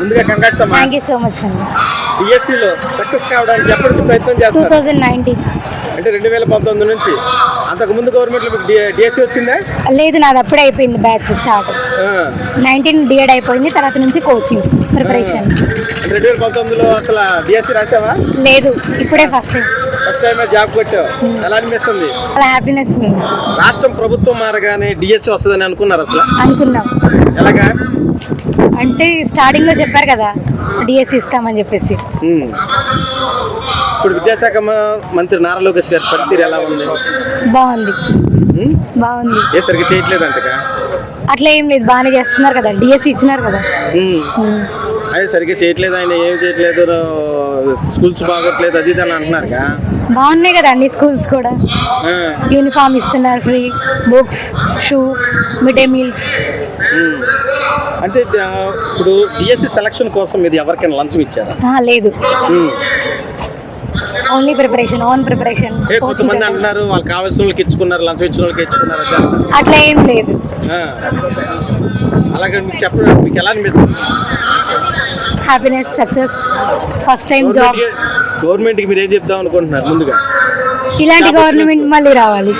ముందుగా కంగ్రాట్స్ అమ్మా. Thank you so much అండి. DSC లో సక్సెస్ కావడానికి ఎప్పటికీ ప్రయత్నం చేస్తారు? 2019 అంటే 2019 నుంచి. అంతకు ముందు గవర్నమెంట్ లో DSC వచ్చిందా? లేదు, నాది అప్పుడే అయిపోయింది బ్యాచ్ స్టార్ట్. 19 డిఎడ్ అయిపోయింది, తర్వాత నుంచి కోచింగ్ ప్రిపరేషన్. 2019లో అసలు DSC రాసావా? లేదు, ఇప్పుడే ఫస్ట్ టైం జాబ్ కొట్టావు. ఎలా అనిపిస్తుంది? అలా హ్యాపీనెస్ ఉంది. రాష్ట్రం ప్రభుత్వం మారగానే DSC వస్తుందని అనుకున్నారు అసలు? అనుకున్నాం. ఎలాగా? అంటే స్టార్టింగ్ లో చెప్పారు కదా DSC ఇస్తామని చెప్పేసి. ఇప్పుడు విద్యాశాఖ మంత్రి నారా లోకేష్ గారి పనితీరు ఎలా ఉంది? బాగుంది. బాగుంది. ఏ సరిగ్గా చేయట్లేదు అంతగా? అట్లా ఏం లేదు, బాగానే చేస్తున్నారు కదా, DSC ఇచ్చినారు కదా. అదే సరిగ్గా చేయట్లేదు, ఆయన ఏం చేయట్లేదు, స్కూల్స్ బాగోట్లేదు, అది ఇది అని అంటున్నారుగా. బాగున్నాయి కదా అన్ని స్కూల్స్ కూడా. యూనిఫామ్ ఇస్తున్నారు, free books, shoe, mid day meals. అంటే ఇప్పుడు DSC సెలక్షన్ కోసం మీరు ఎవరికైనా లంచం ఇచ్చారా? లేదు, ఓన్లీ ప్రిపరేషన్, ఓన్ ప్రిపరేషన్. కొంతమంది అంటున్నారు వాళ్ళు కావాల్సిన వాళ్ళకి ఇచ్చుకున్నారు, లంచం ఇచ్చిన వాళ్ళకి ఇచ్చుకున్నారు. అట్లా ఏం లేదు. అలాగే మీకు చెప్పడం మీకు ఎలా అనిపిస్తుంది? Happiness, success, first time job. గవర్నమెంట్కి మీరు ఏం చెప్దాం అనుకుంటున్నారు? ముందుగా ఇలాంటి గవర్నమెంట్ మళ్ళీ రావాలి.